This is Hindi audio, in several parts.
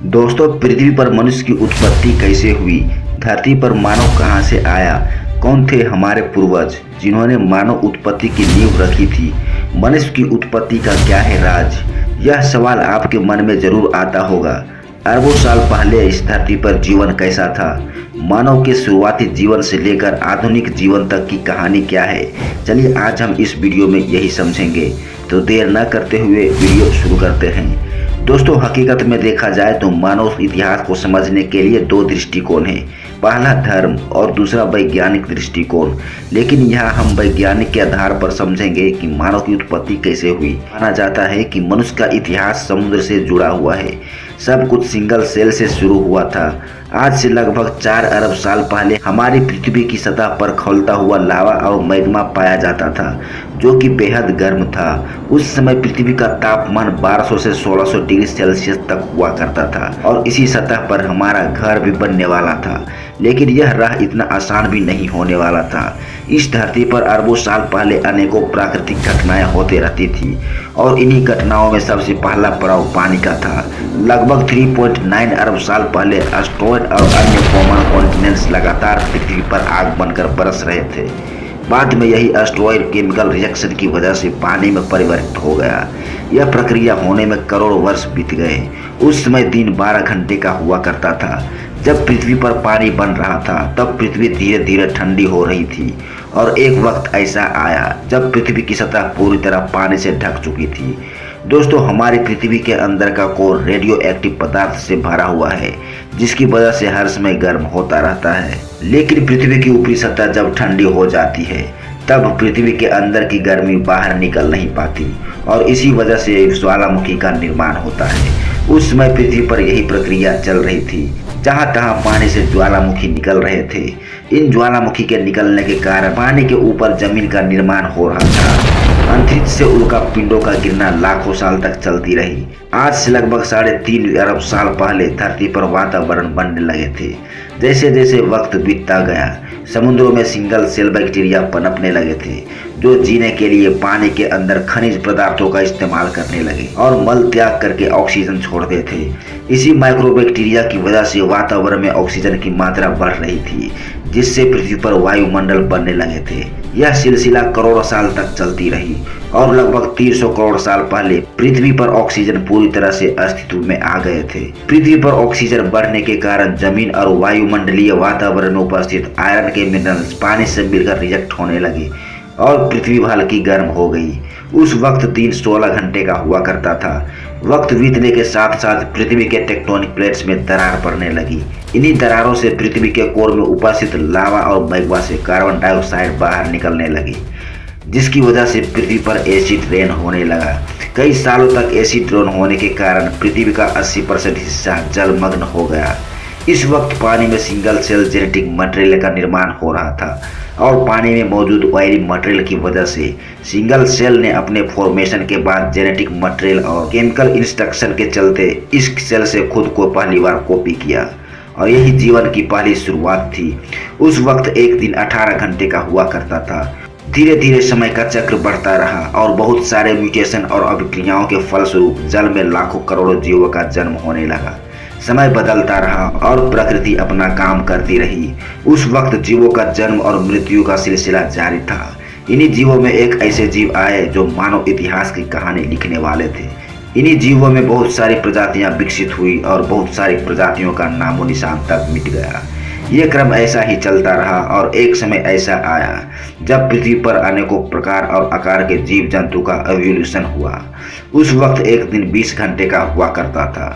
दोस्तों, पृथ्वी पर मनुष्य की उत्पत्ति कैसे हुई? धरती पर मानव कहां से आया? कौन थे हमारे पूर्वज जिन्होंने मानव उत्पत्ति की नींव रखी थी? मनुष्य की उत्पत्ति का क्या है राज? यह सवाल आपके मन में जरूर आता होगा। अरबों साल पहले इस धरती पर जीवन कैसा था? मानव के शुरुआती जीवन से लेकर आधुनिक जीवन तक की कहानी क्या है? चलिए आज हम इस वीडियो में यही समझेंगे। तो देर न करते हुए वीडियो शुरू करते हैं। दोस्तों, हकीकत में देखा जाए तो मानव इतिहास को समझने के लिए दो दृष्टिकोण हैं। पहला धर्म और दूसरा वैज्ञानिक दृष्टिकोण। लेकिन यहाँ हम वैज्ञानिक के आधार पर समझेंगे कि मानव की उत्पत्ति कैसे हुई। माना जाता है कि मनुष्य का इतिहास समुद्र से जुड़ा हुआ है। सब कुछ सिंगल सेल से शुरू हुआ था। आज से लगभग 4 अरब साल पहले हमारी पृथ्वी की सतह पर खौलता हुआ लावा और मैग्मा पाया जाता था, जो कि बेहद गर्म था। उस समय पृथ्वी का तापमान 1200 से 1600 डिग्री सेल्सियस तक हुआ करता था और इसी सतह पर हमारा घर भी बनने वाला था। लेकिन यह राह इतना आसान भी नहीं होने वाला था। इस धरती पर अरबों साल पहले अनेकों प्राकृतिक घटनाएं होते रहती थी और इन्हीं घटनाओं में सबसे पहला पड़ाव पानी का था। लगभग 3.9 अरब साल पहले एस्टेरॉयड और अन्य कॉमन कॉन्टिनेंट्स लगातार पृथ्वी पर आग बनकर बरस रहे थे। बाद में यही एस्टेरॉयड केमिकल रिएक्शन की वजह से पानी में परिवर्तित हो गया। यह प्रक्रिया होने में करोड़ों वर्ष बीत गए। उस समय दिन 12 घंटे का हुआ करता था। जब पृथ्वी पर पानी बन रहा था तब पृथ्वी धीरे धीरे ठंडी हो रही थी और एक वक्त ऐसा आया जब पृथ्वी की सतह पूरी तरह पानी से ढक चुकी थी। दोस्तों, हमारी पृथ्वी के अंदर का कोर रेडियो एक्टिव पदार्थ से भरा हुआ है, जिसकी वजह से हर समय गर्म होता रहता है। लेकिन पृथ्वी की ऊपरी सतह जब ठंडी हो जाती है तब पृथ्वी के अंदर की गर्मी बाहर निकल नहीं पाती और इसी वजह से ज्वालामुखी का निर्माण होता है। उस समय पृथ्वी पर यही प्रक्रिया चल रही थी। जहां तहां पानी से ज्वालामुखी निकल रहे थे। इन ज्वालामुखी के निकलने के कारण पानी के ऊपर जमीन का निर्माण हो रहा था। अंतरिक्ष से उल्का पिंडों का गिरना लाखों साल तक चलती रही। आज से लगभग 3.5 अरब साल पहले धरती पर वातावरण बनने लगे थे। जैसे जैसे वक्त बीतता गया, समुद्रों में सिंगल सेल बैक्टीरिया पनपने लगे थे, जो जीने के लिए पानी के अंदर खनिज पदार्थों का इस्तेमाल करने लगे और मल त्याग करके ऑक्सीजन छोड़ते थे। इसी माइक्रोबैक्टीरिया की वजह से वातावरण में ऑक्सीजन की मात्रा बढ़ रही थी, जिससे पृथ्वी पर वायुमंडल बनने लगे थे। यह सिलसिला करोड़ों साल तक चलती रही और लगभग 300 करोड़ साल पहले पृथ्वी पर ऑक्सीजन पूरी तरह से अस्तित्व में आ गए थे। पृथ्वी पर ऑक्सीजन बढ़ने के कारण जमीन और वायुमंडलीय वातावरण में उपस्थित आयरन के मिनरल्स पानी से मिलकर रिजेक्ट होने लगे और पृथ्वी हल्की गर्म हो गई। उस वक्त दिन 16 घंटे का हुआ करता था। वक्त बीतने के साथ साथ पृथ्वी के टेक्टोनिक प्लेट्स में दरार पड़ने लगी। इन्हीं दरारों से पृथ्वी के कोर में उपस्थित लावा और मैग्मा से कार्बन डाइऑक्साइड बाहर निकलने लगी, जिसकी वजह से पृथ्वी पर एसिड रेन होने लगा। कई सालों तक एसिड रेन होने के कारण पृथ्वी का 80% हिस्सा जलमग्न हो गया। इस वक्त पानी में सिंगल सेल जेनेटिक मटेरियल का निर्माण हो रहा था और पानी में मौजूद ऑयली मटेरियल की वजह से सिंगल सेल ने अपने फॉर्मेशन के बाद जेनेटिक मटेरियल और केमिकल इंस्ट्रक्शन के चलते इस सेल से खुद को पहली बार कॉपी किया और यही जीवन की पहली शुरुआत थी। उस वक्त एक दिन 18 घंटे का हुआ करता था। धीरे धीरे समय का चक्र बढ़ता रहा और बहुत सारे म्यूटेशन और अभिक्रियाओं के फलस्वरूप जल में लाखों करोड़ों जीवों का जन्म होने लगा। समय बदलता रहा और प्रकृति अपना काम करती रही। उस वक्त जीवों का जन्म और मृत्यु का सिलसिला जारी था। इन्हीं जीवों में एक ऐसे जीव आए जो मानव इतिहास की कहानी लिखने वाले थे। इन्हीं जीवों में बहुत सारी प्रजातियां विकसित हुई और बहुत सारी प्रजातियों का नामो निशान तक मिट गया। ये क्रम ऐसा ही चलता रहा और एक समय ऐसा आया जब पृथ्वी पर अनेकों प्रकार और आकार के जीव जंतु का एवोल्यूशन हुआ। उस वक्त एक दिन 20 घंटे का हुआ करता था।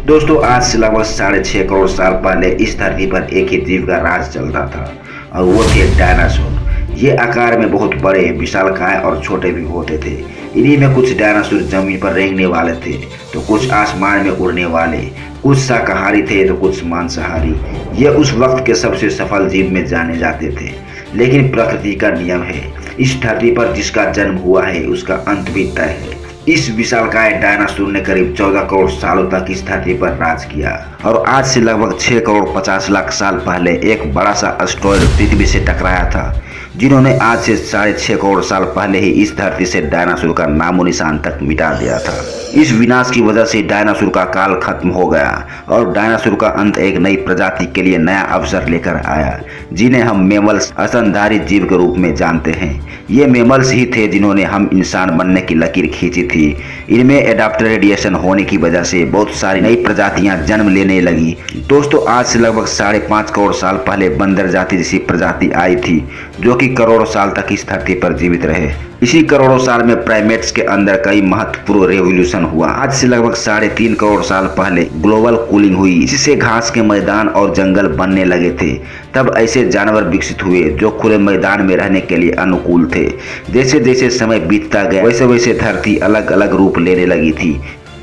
दोस्तों, आज से लगभग 6.5 करोड़ साल पहले इस धरती पर एक ही जीव का राज चलता था और वो थे डायनासोर। ये आकार में बहुत बड़े, विशालकाय और छोटे भी होते थे। इन्हीं में कुछ डायनासोर जमीन पर रेंगने वाले थे तो कुछ आसमान में उड़ने वाले, कुछ शाकाहारी थे तो कुछ मांसाहारी। ये उस वक्त के सबसे सफल जीव में जाने जाते थे। लेकिन प्रकृति का नियम है, इस धरती पर जिसका जन्म हुआ है उसका अंत भी तय है। इस विशालकाय डायनासोर ने करीब 14 करोड़ सालों तक इस धरती पर राज किया और आज से लगभग 6 करोड़ 50 लाख साल पहले एक बड़ा सा एस्टेरॉयड पृथ्वी से टकराया था, जिन्होंने आज से 6.5 करोड़ साल पहले ही इस धरती से डायनासोर का नामो निशान तक मिटा दिया था। इस विनाश की वजह से डायनासोर का काल खत्म हो गया और डायनासोर का अंत एक नई प्रजाति के लिए नया अवसर लेकर आया, जिन्हें हम मेमल्स स्तनधारी जीव के रूप में जानते हैं। ये मेमल्स ही थे जिन्होंने हम इंसान बनने की लकीर खींची थी। इनमें एडाप्टर रेडिएशन होने की वजह से बहुत सारी नई प्रजातियां जन्म लेने लगी। दोस्तों, आज से लगभग 5.5 करोड़ साल पहले बंदर जाति जैसी प्रजाति आई थी, जो कि करोड़ों साल तक इस धरती पर जीवित रहे। इसी करोड़ों साल में प्राइमेट्स के अंदर कई महत्वपूर्ण रेवोल्यूशन हुआ। आज से लगभग 3.5 करोड़ साल पहले ग्लोबल कूलिंग हुई, जिससे घास के मैदान और जंगल बनने लगे थे। तब ऐसे जानवर विकसित हुए जो खुले मैदान में रहने के लिए अनुकूल थे। जैसे जैसे समय बीतता गया वैसे वैसे धरती अलग अलग रूप लेने लगी थी।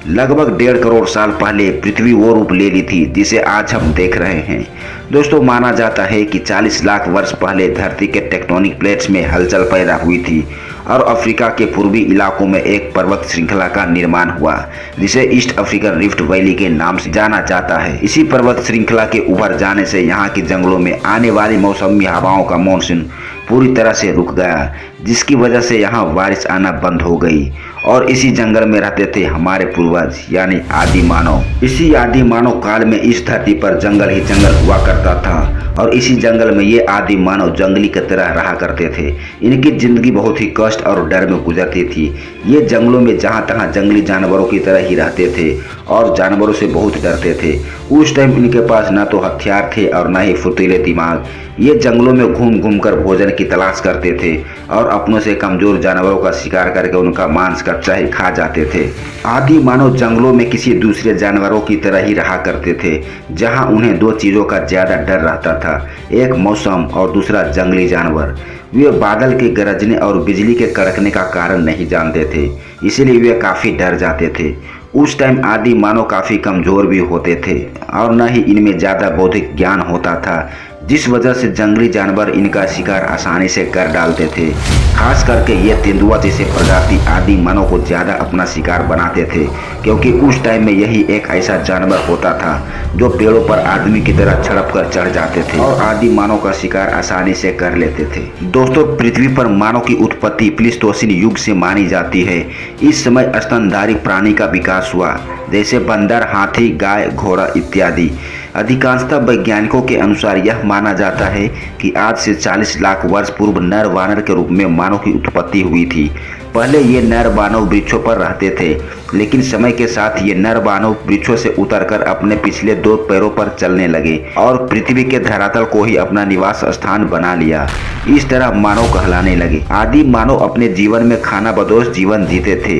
लगभग 1.5 करोड़ साल पहले पृथ्वी वो रूप ले ली थी जिसे आज हम देख रहे हैं। दोस्तों, माना जाता है कि 40 लाख वर्ष पहले धरती के टेक्टोनिक प्लेट्स में हलचल पैदा हुई थी और अफ्रीका के पूर्वी इलाकों में एक पर्वत श्रृंखला का निर्माण हुआ, जिसे ईस्ट अफ्रीकन रिफ्ट वैली के नाम से जाना जाता है। इसी पर्वत श्रृंखला के उभर जाने से यहाँ के जंगलों में आने वाली मौसमी हवाओं का मॉनसून पूरी तरह से रुक गया, जिसकी वजह से यहाँ बारिश आना बंद हो गई। और इसी जंगल में रहते थे हमारे पूर्वज यानी आदि मानव। इसी आदि मानव काल में इस धरती पर जंगल ही जंगल हुआ करता था और इसी जंगल में ये आदि मानव जंगली की तरह रहा करते थे। इनकी जिंदगी बहुत ही कष्ट और डर में गुजरती थी। ये जंगलों में जहाँ तहाँ जंगली जानवरों की तरह ही रहते थे और जानवरों से बहुत डरते थे। उस टाइम इनके पास न तो हथियार थे और न ही फुर्तीले दिमाग। ये जंगलों में घूम घूम कर भोजन की तलाश करते थे और अपनों से कमजोर जानवरों का शिकार करके उनका मांस कच्चा ही खा जाते थे। आदि मानव जंगलों में किसी दूसरे जानवरों की तरह ही रहा करते थे, जहां उन्हें 2 चीज़ों का ज़्यादा डर रहता था, एक मौसम और दूसरा जंगली जानवर। वे बादल के गरजने और बिजली के कड़कने का कारण नहीं जानते थे, इसीलिए वे काफ़ी डर जाते थे। उस टाइम आदि मानव काफ़ी कमज़ोर भी होते थे और न ही इनमें ज़्यादा बौद्धिक ज्ञान होता था, जिस वजह से जंगली जानवर इनका शिकार आसानी से कर डालते थे। खास करके ये तेंदुआ जैसे प्रजाति आदि मानव को ज़्यादा अपना शिकार बनाते थे, क्योंकि उस टाइम में यही एक ऐसा जानवर होता था जो पेड़ों पर आदमी की तरह छड़प कर चढ़ जाते थे और आदि मानव का शिकार आसानी से कर लेते थे। दोस्तों, पृथ्वी पर मानव की उत्पत्ति प्लीस्टोसीन युग से मानी जाती है। इस समय स्तनधारी प्राणी का विकास हुआ, जैसे बंदर, हाथी, गाय, घोड़ा इत्यादि। अधिकांशतः वैज्ञानिकों के अनुसार यह माना जाता है कि आज से 40 लाख वर्ष पूर्व नर वानर के रूप में मानव की उत्पत्ति हुई थी। पहले ये नर मानव वृक्षों पर रहते थे, लेकिन समय के साथ ये नर मानव वृक्षों से उतरकर अपने पिछले 2 पैरों पर चलने लगे और पृथ्वी के धरातल को ही अपना निवास स्थान बना लिया। इस तरह मानव कहलाने लगे। आदि मानव अपने जीवन में खानाबदोश जीवन जीते थे।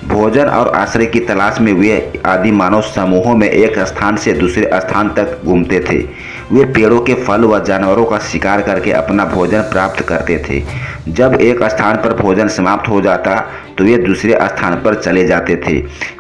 भोजन और आश्रय की तलाश में वे आदि मानव समूहों में एक स्थान से दूसरे स्थान तक घूमते थे। वे पेड़ों के फल व जानवरों का शिकार करके अपना भोजन प्राप्त करते थे। जब एक स्थान पर भोजन समाप्त हो जाता तो वे दूसरे स्थान पर चले जाते थे।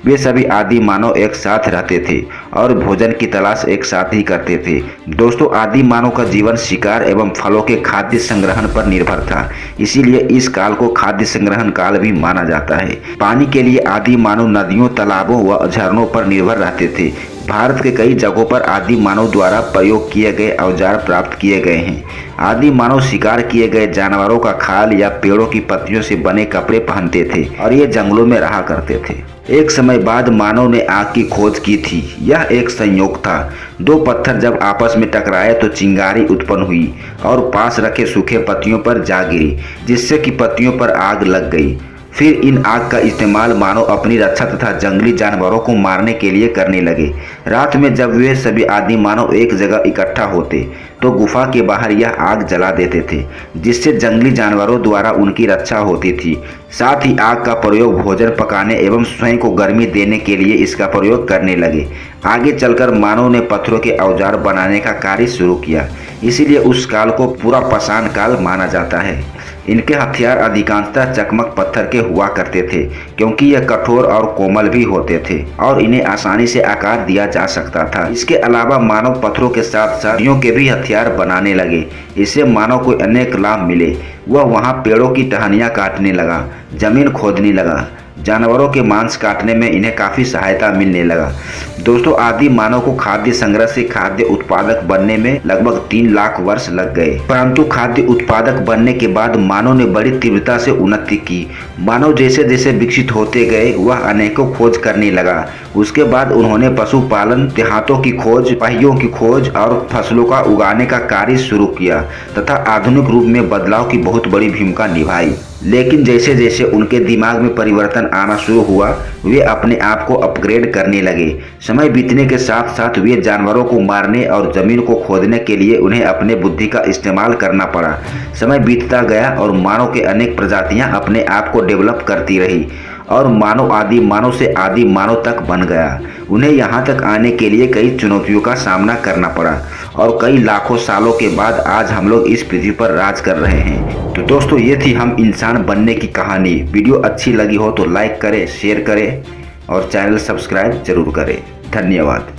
वे सभी आदि मानव एक साथ रहते थे और भोजन की तलाश एक साथ ही करते थे। दोस्तों, आदि मानव का जीवन शिकार एवं फलों के खाद्य संग्रहण पर निर्भर था, इसीलिए इस काल को खाद्य संग्रहण काल भी माना जाता है। पानी के लिए आदि मानव नदियों, तालाबों व झरनों पर निर्भर रहते थे। भारत के कई जगहों पर आदि मानव द्वारा प्रयोग किए गए औजार प्राप्त किए गए हैं। आदि मानव शिकार किए गए जानवरों का खाल या पेड़ों की पत्तियों से बने कपड़े पहनते थे और ये जंगलों में रहा करते थे। एक समय बाद मानव ने आग की खोज की थी। यह एक संयोग था। 2 पत्थर जब आपस में टकराए तो चिंगारी उत्पन्न हुई और पास रखे सूखे पत्तियों पर जा गिरी, जिससे कि पत्तियों पर आग लग गई। फिर इन आग का इस्तेमाल मानव अपनी रक्षा तथा जंगली जानवरों को मारने के लिए करने लगे। रात में जब वे सभी आदि मानव एक जगह इकट्ठा होते तो गुफा के बाहर यह आग जला देते थे, जिससे जंगली जानवरों द्वारा उनकी रक्षा होती थी। साथ ही आग का प्रयोग भोजन पकाने एवं स्वयं को गर्मी देने के लिए इसका प्रयोग करने लगे। आगे चलकर मानव ने पत्थरों के औजार बनाने का कार्य शुरू किया, इसीलिए उस काल को पूरा पाषाण काल माना जाता है। इनके हथियार अधिकांशतः चकमक पत्थर के हुआ करते थे, क्योंकि यह कठोर और कोमल भी होते थे और इन्हें आसानी से आकार दिया जा सकता था। इसके अलावा मानव पत्थरों के साथ साथ लकड़ियों के भी हथियार बनाने लगे। इससे मानव को अनेक लाभ मिले। वह वहाँ पेड़ों की टहनियाँ काटने लगा, जमीन खोदने लगा, जानवरों के मांस काटने में इन्हें काफ़ी सहायता मिलने लगा। दोस्तों, आदि मानव को खाद्य संग्रह से खाद्य उत्पादक बनने में लगभग 3 लाख वर्ष लग गए, परंतु खाद्य उत्पादक बनने के बाद मानव ने बड़ी तीव्रता से उन्नति की। मानव जैसे जैसे विकसित होते गए वह अनेकों खोज करने लगा। उसके बाद उन्होंने पशुपालन, देहातों की खोज, पहियों की खोज और फसलों का उगाने का कार्य शुरू किया तथा आधुनिक रूप में बदलाव की बहुत बड़ी भूमिका निभाई। लेकिन जैसे जैसे उनके दिमाग में परिवर्तन आना शुरू हुआ, वे अपने आप को अपग्रेड करने लगे। समय बीतने के साथ साथ वे जानवरों को मारने और जमीन को खोदने के लिए उन्हें अपने बुद्धि का इस्तेमाल करना पड़ा। समय बीतता गया और मानव के अनेक प्रजातियां अपने आप को डेवलप करती रही और मानव आदि मानव से आदि मानव तक बन गया। उन्हें यहाँ तक आने के लिए कई चुनौतियों का सामना करना पड़ा और कई लाखों सालों के बाद आज हम लोग इस पृथ्वी पर राज कर रहे हैं। तो दोस्तों, ये थी हम इंसान बनने की कहानी। वीडियो अच्छी लगी हो तो लाइक करें, शेयर करें और चैनल सब्सक्राइब जरूर करें। धन्यवाद।